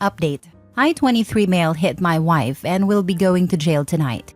Update. I, 23 male, hit my wife and will be going to jail tonight.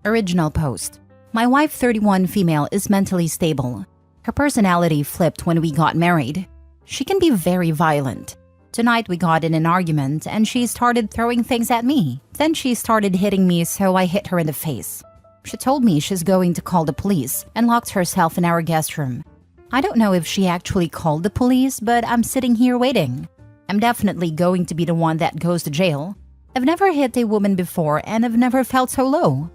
Original post. My wife, 31 female, is mentally stable. Her personality flipped when we got married. She can be very violent. Tonight we got in an argument and she started throwing things at me. Then she started hitting me, so I hit her in the face. She told me she's going to call the police and locked herself in our guest room. I don't know if she actually called the police, but I'm sitting here waiting. I'm definitely going to be the one that goes to jail. I've never hit a woman before and I've never felt so low.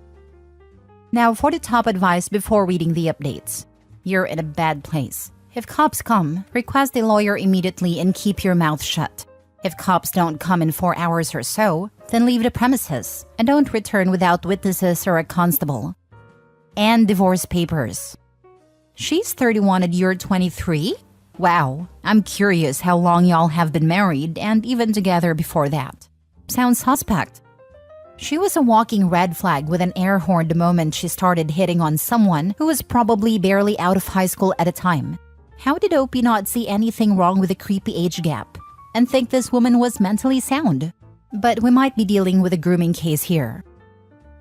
Now for the top advice before reading the updates. You're in a bad place. If cops come, request a lawyer immediately and keep your mouth shut. If cops don't come in 4 hours or so, then leave the premises and don't return without witnesses or a constable. And divorce papers. She's 31 and you're 23? Wow, I'm curious how long y'all have been married and even together before that. Sounds suspect. She was a walking red flag with an air horn the moment she started hitting on someone who was probably barely out of high school at the time. How did Opie not see anything wrong with the creepy age gap and think this woman was mentally sound? But we might be dealing with a grooming case here.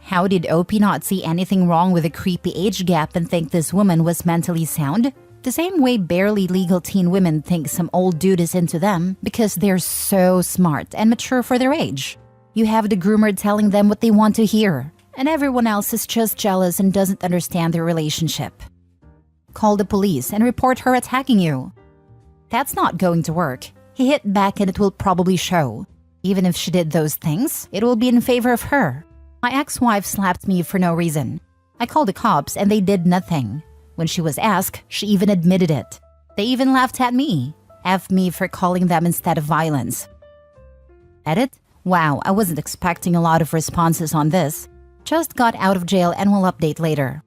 How did Opie not see anything wrong with the creepy age gap and think this woman was mentally sound? The same way barely legal teen women think some old dude is into them because they're so smart and mature for their age. You have the groomer telling them what they want to hear, and everyone else is just jealous and doesn't understand their relationship. Call the police and report her attacking you. That's not going to work. He hit back and it will probably show. Even if she did those things, it will be in favor of her. My ex-wife slapped me for no reason. I called the cops and they did nothing. When she was asked, she even admitted it. They even laughed at me. F me for calling them instead of violence. Edit? Wow, I wasn't expecting a lot of responses on this. Just got out of jail and will update later.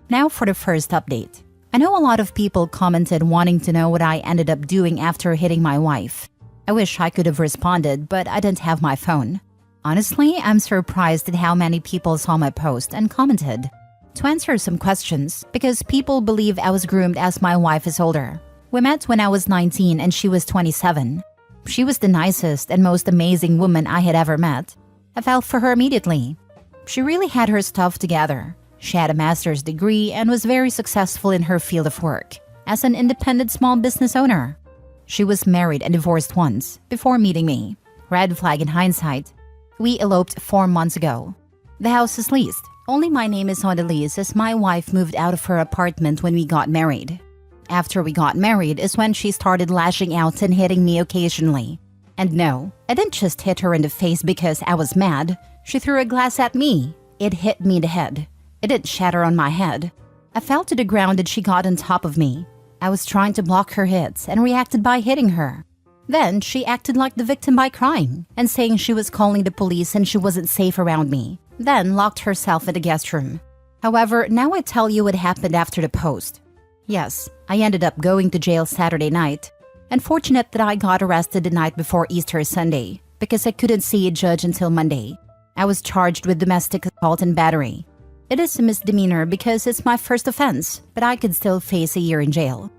Now for the first update. I know a lot of people commented wanting to know what I ended up doing after hitting my wife. I wish I could have responded, but I didn't have my phone. Honestly, I'm surprised at how many people saw my post and commented. To answer some questions, because people believe I was groomed as my wife is older. We met when I was 19 and she was 27. She was the nicest and most amazing woman I had ever met. I fell for her immediately. She really had her stuff together. She had a master's degree and was very successful in her field of work as an independent small business owner. She was married and divorced once before meeting me. Red flag in hindsight. We eloped 4 months ago. The house is leased. Only my name is on the lease as my wife moved out of her apartment when we got married. After we got married is when she started lashing out and hitting me occasionally. And no, I didn't just hit her in the face because I was mad. She threw a glass at me. It hit me in the head. It didn't shatter on my head. I fell to the ground and she got on top of me. I was trying to block her hits and reacted by hitting her. Then she acted like the victim by crying and saying she was calling the police and she wasn't safe around me. Then locked herself in the guest room. However, now I tell you what happened after the post. Yes, I ended up going to jail Saturday night. Unfortunate that I got arrested the night before Easter Sunday because I couldn't see a judge until Monday. I was charged with domestic assault and battery. It is a misdemeanor because it's my first offense, but I could still face a year in jail.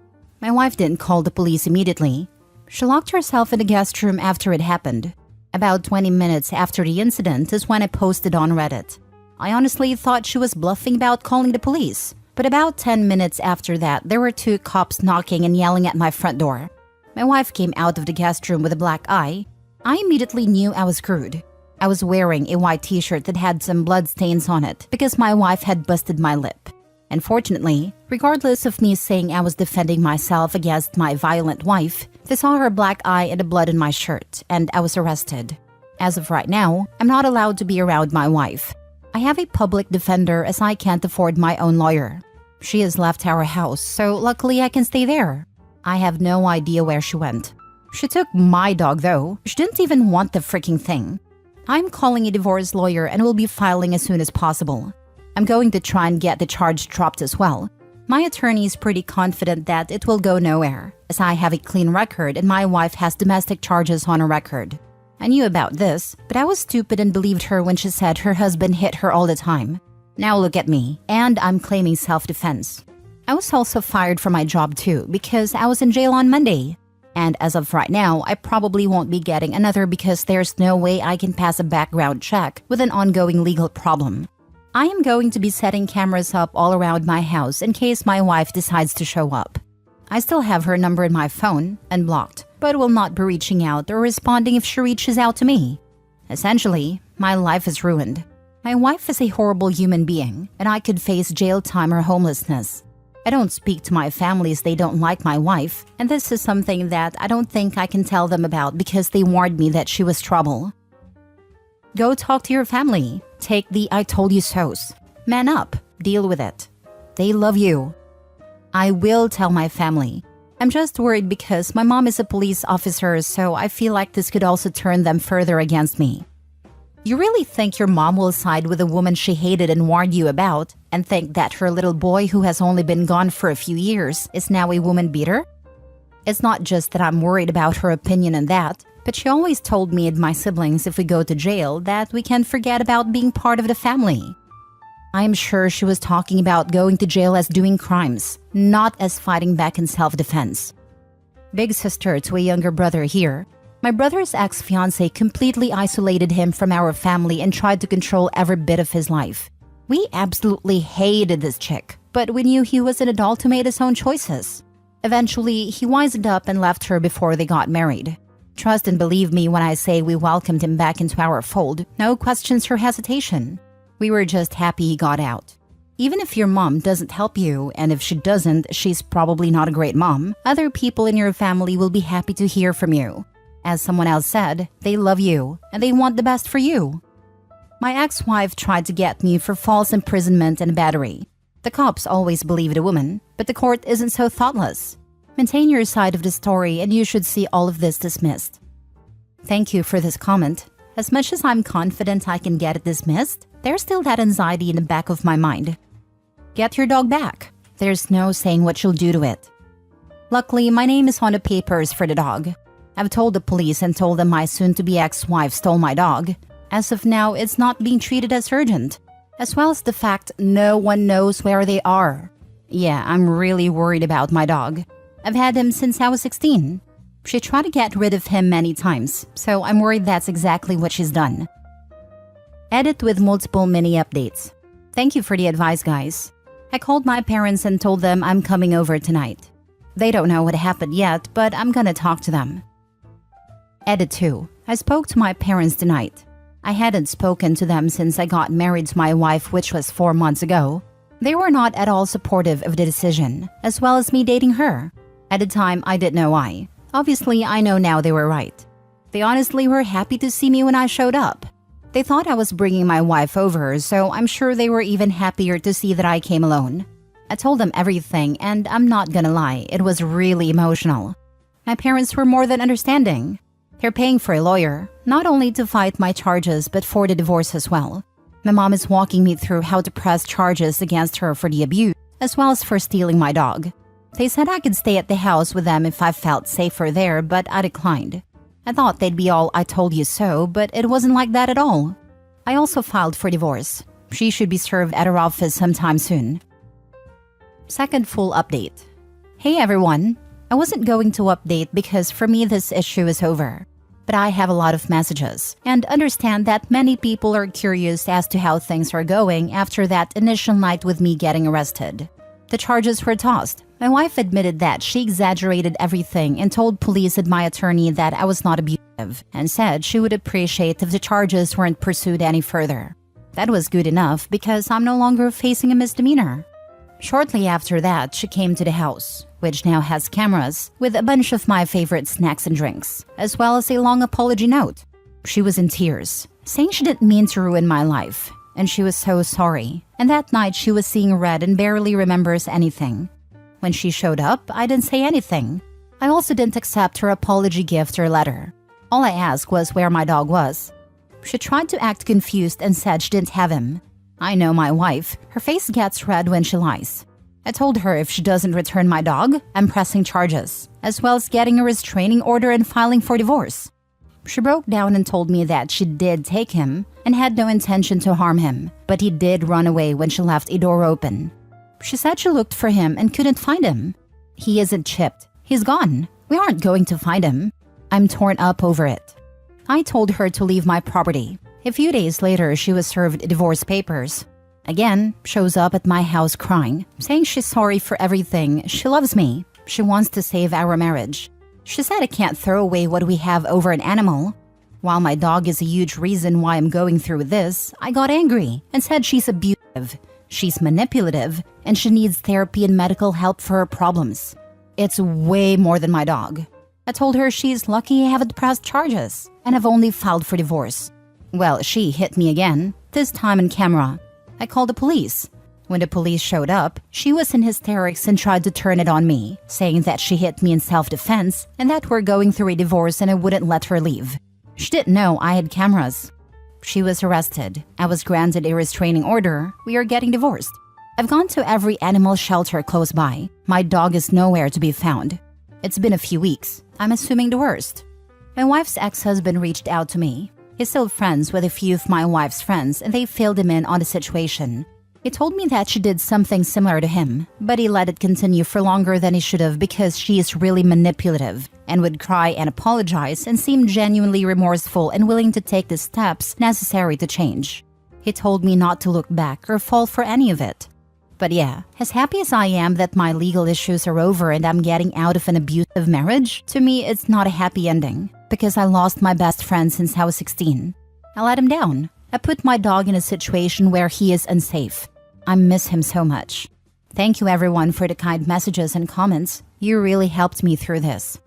My wife didn't call the police immediately. She locked herself in the guest room after it happened. About 20 minutes after the incident is when I posted on Reddit. I honestly thought she was bluffing about calling the police, but about 10 minutes after that, there were 2 cops knocking and yelling at my front door. My wife came out of the guest room with a black eye. I immediately knew I was screwed. I was wearing a white t-shirt that had some blood stains on it because my wife had busted my lip. Unfortunately, regardless of me saying I was defending myself against my violent wife, they saw her black eye and the blood in my shirt, and I was arrested. As of right now, I'm not allowed to be around my wife. I have a public defender as I can't afford my own lawyer. She has left our house, so luckily I can stay there. I have no idea where she went. She took my dog though. She didn't even want the freaking thing. I'm calling a divorce lawyer and will be filing as soon as possible. I'm going to try and get the charge dropped as well. My attorney is pretty confident that it will go nowhere, as I have a clean record and my wife has domestic charges on her record. I knew about this, but I was stupid and believed her when she said her husband hit her all the time. Now look at me, and I'm claiming self-defense. I was also fired from my job too because I was in jail on Monday. And as of right now, I probably won't be getting another because there's no way I can pass a background check with an ongoing legal problem. I am going to be setting cameras up all around my house in case my wife decides to show up. I still have her number in my phone, unblocked, but will not be reaching out or responding if she reaches out to me. Essentially, my life is ruined. My wife is a horrible human being, and I could face jail time or homelessness. I don't speak to my family as they don't like my wife, and this is something that I don't think I can tell them about because they warned me that she was trouble. Go talk to your family. Take the I told you so's. Man up. Deal with it. They love you. I will tell my family. I'm just worried because my mom is a police officer, so I feel like this could also turn them further against me. You really think your mom will side with a woman she hated and warned you about and think that her little boy who has only been gone for a few years is now a woman beater? It's not just that I'm worried about her opinion on that, but she always told me and my siblings if we go to jail that we can't forget about being part of the family. I am sure she was talking about going to jail as doing crimes, not as fighting back in self-defense. Big sister to a younger brother here. My brother's ex-fiancé completely isolated him from our family and tried to control every bit of his life. We absolutely hated this chick, but we knew he was an adult who made his own choices. Eventually, he wised up and left her before they got married. Trust and believe me when I say we welcomed him back into our fold, no questions or hesitation. We were just happy he got out. Even if your mom doesn't help you, and if she doesn't, she's probably not a great mom, other people in your family will be happy to hear from you. As someone else said, they love you, and they want the best for you. My ex-wife tried to get me for false imprisonment and battery. The cops always believed a woman, but the court isn't so thoughtless. Maintain your side of the story and you should see all of this dismissed. Thank you for this comment. As much as I'm confident I can get it dismissed, there's still that anxiety in the back of my mind. Get your dog back. There's no saying what you'll do to it. Luckily, my name is on the papers for the dog. I've told the police and told them my soon-to-be ex-wife stole my dog. As of now, it's not being treated as urgent, as well as the fact no one knows where they are. Yeah, I'm really worried about my dog. I've had him since I was 16. She tried to get rid of him many times, so I'm worried that's exactly what she's done. Edit with multiple mini updates. Thank you for the advice, guys. I called my parents and told them I'm coming over tonight. They don't know what happened yet, but I'm gonna talk to them. Edit 2. I spoke to my parents tonight. I hadn't spoken to them since I got married to my wife, which was 4 months ago. They were not at all supportive of the decision, as well as me dating her. At the time, I didn't know why. Obviously, I know now they were right. They honestly were happy to see me when I showed up. They thought I was bringing my wife over, so I'm sure they were even happier to see that I came alone. I told them everything, and I'm not gonna lie, it was really emotional. My parents were more than understanding. They're paying for a lawyer, not only to fight my charges, but for the divorce as well. My mom is walking me through how to press charges against her for the abuse, as well as for stealing my dog. They said I could stay at the house with them if I felt safer there, but I declined. I thought they'd be all I told you so, but it wasn't like that at all. I also filed for divorce. She should be served at her office sometime soon. Second full update. Hey everyone. I wasn't going to update because for me this issue is over. But I have a lot of messages and understand that many people are curious as to how things are going after that initial night with me getting arrested. The charges were tossed. My wife admitted that she exaggerated everything and told police and my attorney that I was not abusive and said she would appreciate if the charges weren't pursued any further. That was good enough because I'm no longer facing a misdemeanor. Shortly after that, she came to the house, which now has cameras, with a bunch of my favorite snacks and drinks, as well as a long apology note. She was in tears, saying she didn't mean to ruin my life, and she was so sorry. And that night she was seeing red and barely remembers anything. When she showed up, I didn't say anything. I also didn't accept her apology gift or letter. All I asked was where my dog was. She tried to act confused and said she didn't have him. I know my wife. Her face gets red when she lies. I told her if she doesn't return my dog, I'm pressing charges, as well as getting a restraining order and filing for divorce. She broke down and told me that she did take him and had no intention to harm him, but he did run away when she left a door open. She said she looked for him and couldn't find him. He isn't chipped. He's gone. We aren't going to find him. I'm torn up over it. I told her to leave my property. A few days later, she was served divorce papers. Again, shows up at my house crying, saying she's sorry for everything. She loves me. She wants to save our marriage. She said I can't throw away what we have over an animal. While my dog is a huge reason why I'm going through this, I got angry and said she's abusive, she's manipulative, and she needs therapy and medical help for her problems. It's way more than my dog. I told her she's lucky I haven't pressed charges and have only filed for divorce. Well, she hit me again, this time on camera. I called the police. When the police showed up, she was in hysterics and tried to turn it on me, saying that she hit me in self-defense and that we're going through a divorce and I wouldn't let her leave. She didn't know I had cameras. She was arrested. I was granted a restraining order. We are getting divorced. I've gone to every animal shelter close by. My dog is nowhere to be found. It's been a few weeks. I'm assuming the worst. My wife's ex-husband reached out to me. He's still friends with a few of my wife's friends and they filled him in on the situation. He told me that she did something similar to him, but he let it continue for longer than he should have because she is really manipulative and would cry and apologize and seem genuinely remorseful and willing to take the steps necessary to change. He told me not to look back or fall for any of it. But yeah, as happy as I am that my legal issues are over and I'm getting out of an abusive marriage, to me it's not a happy ending because I lost my best friend since I was 16. I let him down. I put my dog in a situation where he is unsafe. I miss him so much. Thank you everyone for the kind messages and comments. You really helped me through this.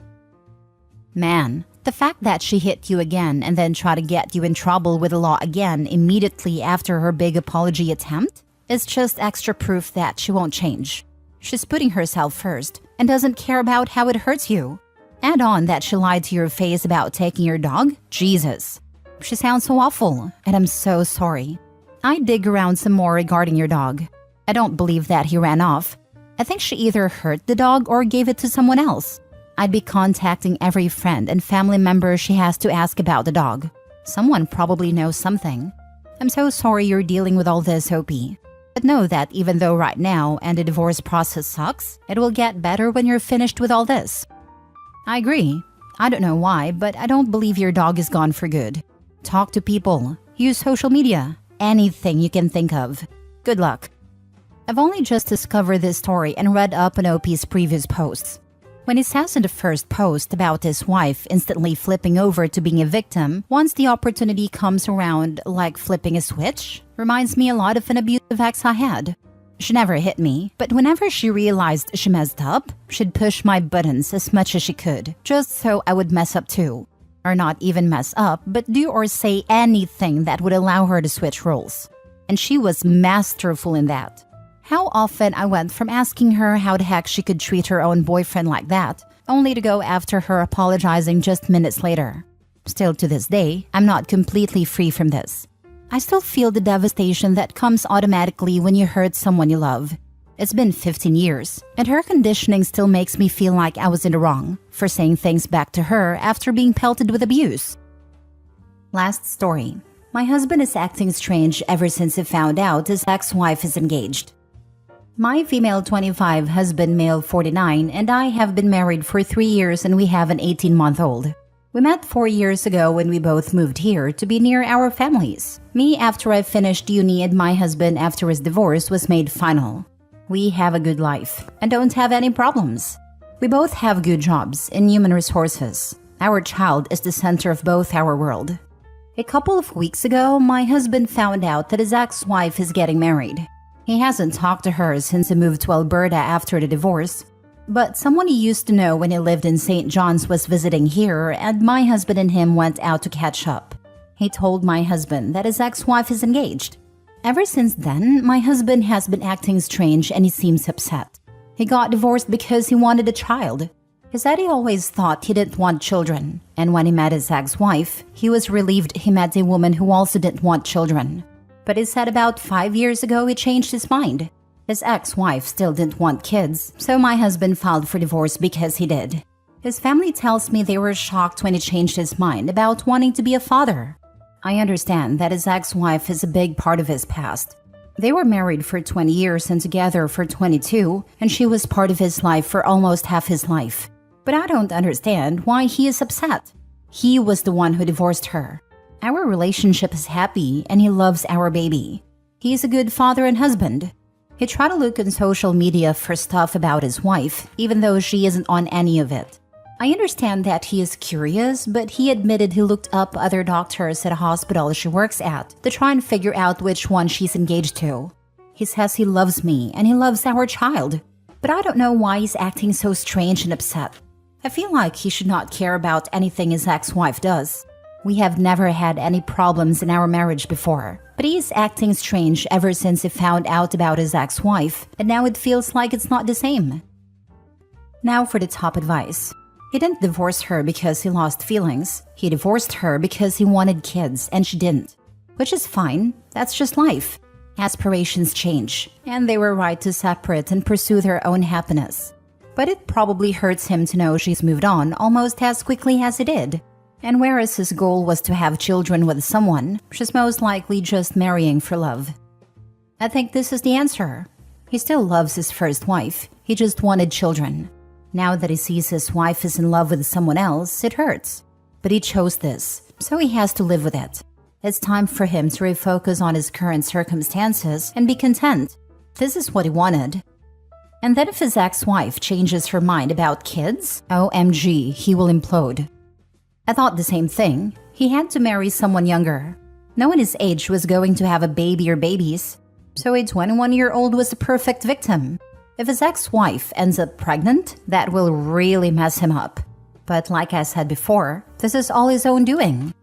Man, the fact that she hit you again and then tried to get you in trouble with the law again immediately after her big apology attempt is just extra proof that she won't change. She's putting herself first and doesn't care about how it hurts you. Add on that she lied to your face about taking your dog? Jesus. She sounds so awful, and I'm so sorry. I dig around some more regarding your dog. I don't believe that he ran off. I think she either hurt the dog or gave it to someone else. I'd be contacting every friend and family member she has to ask about the dog. Someone probably knows something. I'm so sorry you're dealing with all this, Opie. But know that even though right now and the divorce process sucks, it will get better when you're finished with all this. I agree. I don't know why, but I don't believe your dog is gone for good. Talk to people. Use social media. Anything you can think of. Good luck. I've only just discovered this story and read up on OP's previous posts. When he says in the first post about his wife instantly flipping over to being a victim once the opportunity comes around, like flipping a switch, reminds me a lot of an abusive ex I had. She never hit me, but whenever she realized she messed up, she'd push my buttons as much as she could, just so I would mess up too. Or not even mess up, but do or say anything that would allow her to switch roles. And she was masterful in that. How often I went from asking her how the heck she could treat her own boyfriend like that, only to go after her apologizing just minutes later. Still to this day, I'm not completely free from this. I still feel the devastation that comes automatically when you hurt someone you love. It's been 15 years, and her conditioning still makes me feel like I was in the wrong for saying things back to her after being pelted with abuse. Last story. My husband is acting strange ever since he found out his ex-wife is engaged. My female 25, husband male 49, and I have been married for 3 years and we have an 18-month-old. We met 4 years ago when we both moved here to be near our families. Me after I finished uni and my husband after his divorce was made final. We have a good life and don't have any problems. We both have good jobs in human resources. Our child is the center of both our world. A couple of weeks ago, my husband found out that his ex-wife is getting married. He hasn't talked to her since he moved to Alberta after the divorce. But someone he used to know when he lived in St. John's was visiting here, and my husband and him went out to catch up. He told my husband that his ex-wife is engaged. Ever since then, my husband has been acting strange and he seems upset. He got divorced because he wanted a child. He said he always thought he didn't want children, and when he met his ex-wife, he was relieved he met a woman who also didn't want children. But he said about 5 years ago he changed his mind. His ex-wife still didn't want kids, so my husband filed for divorce because he did. His family tells me they were shocked when he changed his mind about wanting to be a father. I understand that his ex-wife is a big part of his past. They were married for 20 years and together for 22, and she was part of his life for almost half his life. But I don't understand why he is upset. He was the one who divorced her. Our relationship is happy and he loves our baby. He is a good father and husband. He tried to look on social media for stuff about his wife, even though she isn't on any of it. I understand that he is curious, but he admitted he looked up other doctors at a hospital she works at to try and figure out which one she's engaged to. He says he loves me and he loves our child, but I don't know why he's acting so strange and upset. I feel like he should not care about anything his ex-wife does. We have never had any problems in our marriage before, but he is acting strange ever since he found out about his ex-wife, and now it feels like it's not the same. Now for the top advice. He didn't divorce her because he lost feelings. He divorced her because he wanted kids and she didn't. Which is fine, that's just life. Aspirations change, and they were right to separate and pursue their own happiness. But it probably hurts him to know she's moved on almost as quickly as he did. And whereas his goal was to have children with someone, she's most likely just marrying for love. I think this is the answer. He still loves his first wife, he just wanted children. Now that he sees his wife is in love with someone else, it hurts. But he chose this, so he has to live with it. It's time for him to refocus on his current circumstances and be content. This is what he wanted. And then if his ex-wife changes her mind about kids, OMG, he will implode. I thought the same thing. He had to marry someone younger. No one his age was going to have a baby or babies, so a 21-year-old was the perfect victim. If his ex-wife ends up pregnant, that will really mess him up. But like I said before, this is all his own doing.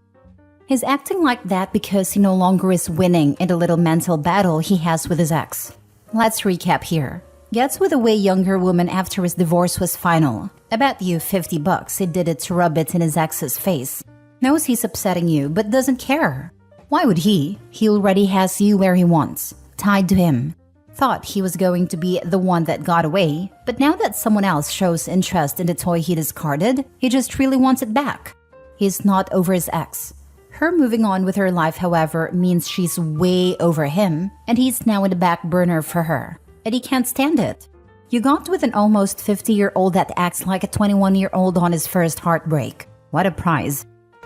He's acting like that because he no longer is winning in the little mental battle he has with his ex. Let's recap here. Gets with a way younger woman after his divorce was final. I bet you $50 he did it to rub it in his ex's face. Knows he's upsetting you but doesn't care. Why would he? He already has you where he wants, tied to him. Thought he was going to be the one that got away, but now that someone else shows interest in the toy he discarded, he just really wants it back. He's not over his ex. Her moving on with her life, however, means she's way over him, and he's now in the back burner for her, and he can't stand it. You got with an almost 50-year-old that acts like a 21-year-old on his first heartbreak. What a prize.